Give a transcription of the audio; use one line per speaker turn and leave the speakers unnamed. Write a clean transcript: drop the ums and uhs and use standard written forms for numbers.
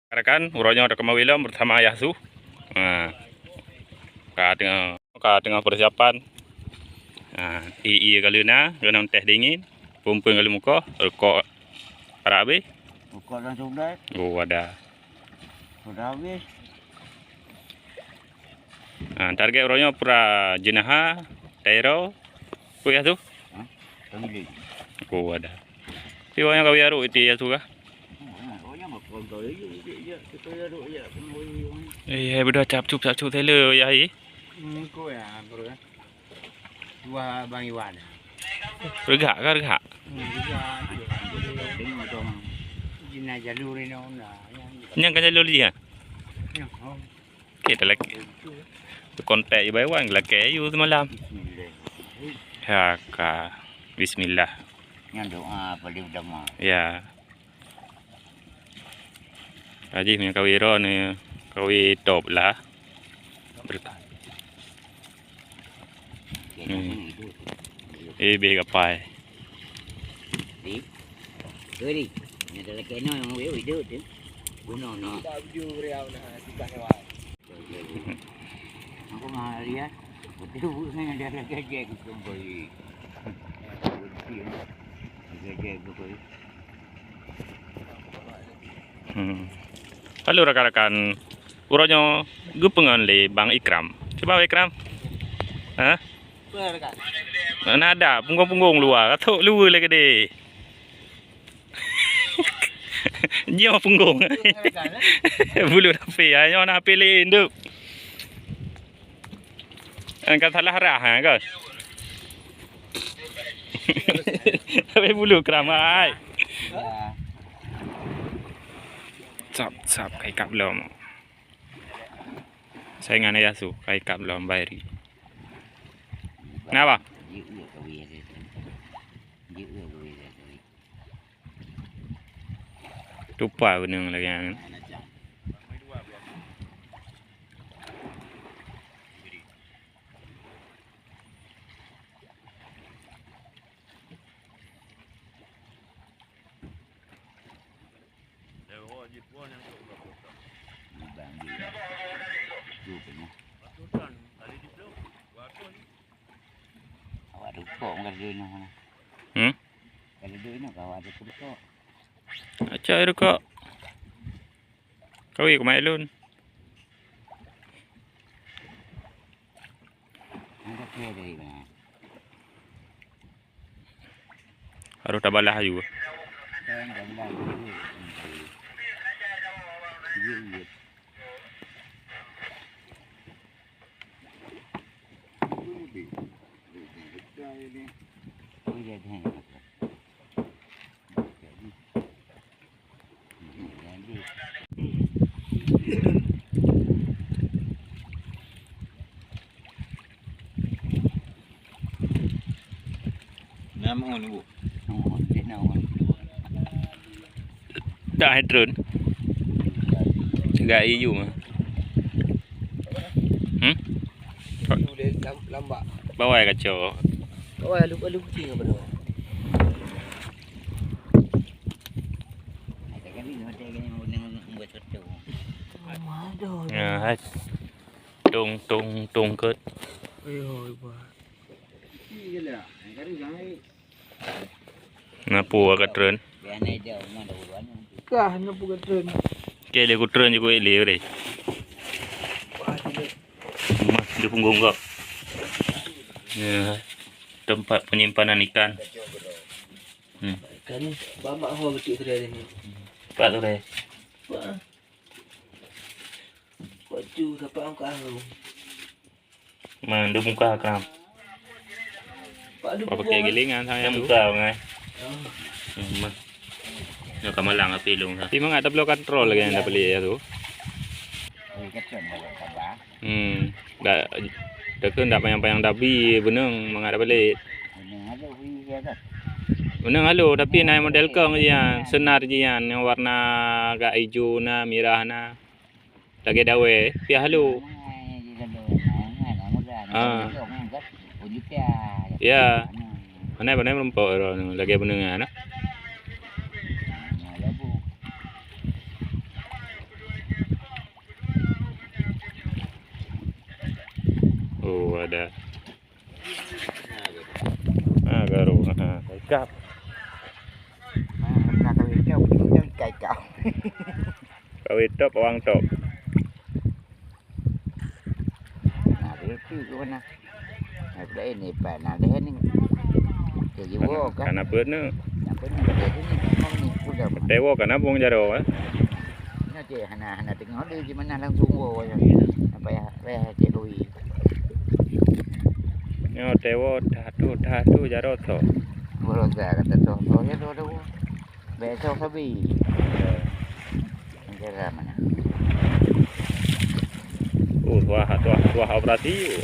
Rekan, uronya ada kemawilan bersama ayah su. Nah, tengah persiapan. Nah, kali na, guna teh dingin, pumpung kali muka, rokok arabe.
Rokok dah sudah.
Oh, ada.
Sudah habis.
Nah, target uronya pura jenaha, tero, ku ya tu.
Pemilih.
Oh, ada. Siwanya kau yaru itu ya tu kah? Berdua cap-cup tele ya hi.
Ko ya, bro. Dua Bang Iwan.
Regak kah regak?
Jenazah jalur ini ona.
Yang kan jalur dia. Kita lagi. Kontak je bayar lagi you semalam. Ya ka. Bismillah.
Yang doa paling utama.
Ya. Haji punya kawiro ni kawi top lah. Berkah. Bih kapai.
Di. Geri. Ni dah lagi no yang wei hidup tu. Guna no. Baju real nah tiba hewan. Aku mah lihat. Betul bukan dia ada gejek tu boy. Gejek tu boy.
Halo rekan-rekan, uronya gupengan le Bang Ikram. Coba Ikram. Hah?
Rekan.
Mana ada punggung-punggung luar. Katuk luar lagi deh. Dia punggung. Bulu napi, hanya napi lain tu. Angkat salah arah kan? Tapi bulu keramai. Sap kai kap lom. Saya ngana ya su kai kap lom bayari. Kenapa? Lupa benang lagi kan.
Awak rukuk kan dia nak. Kalau dia nak awak ada rukuk.
Acha rukuk. Kau ikut mailun.
Ada kaya dari mana?
Harus tabalah juga.
Kan gambar dulu. Iya. Nama ni bu. Dia nama.
Dah hidron. Gak iu mah.
Lambat.
Bawa kacau.
Bawa lu kucing apa tu? Ada kan ni hotel ni buat hotel.
Ya, tung ket.
Ayo, ibu. Iyalah, kan jangan.
Napu agak tren.
Biasa dia rumah dah buruan. Kah napu ke tren.
Kele ku tren juga ele ore. Mas di punggung kau. Ya, tempat penyimpanan ikan.
Kan bamak ho betul tren ni.
Pak tu deh.
Baju dapat angkat aku.
Mandu muka kram. Apa pakai gilingan saya tu. Muka ngai. Mas. Yo kamalang api long. Di mga tablo control lagi anda beli ya tu. Dah kan dah payang-payang dabi benang mengada balik. Benang halo tapi naik model kong dia senar dia yang warna agak hijau na merah na. Lagi dawe, pia halo. Ya. Mana melompok lagi benang ana. ada. Garu. Kap.
Nak kawin kau jangan kai kau.
Kawin top orang top.
Nah, dia tu ke mana? Nah, pada ini pa nah dah ni. Ke jiwa kan.
Kana beut nu.
Apa ni pada sini memang ni sudah.
Tewo kana bung jaro eh.
Nah, cik hana tengok dia di mana langsung wo ya. Apa ya? Cik Lui.
Nyo tewo dhatu jaro to.
Boleh saya kata tu ya tu. Besok sabi. Kira mana?
Tua operasi.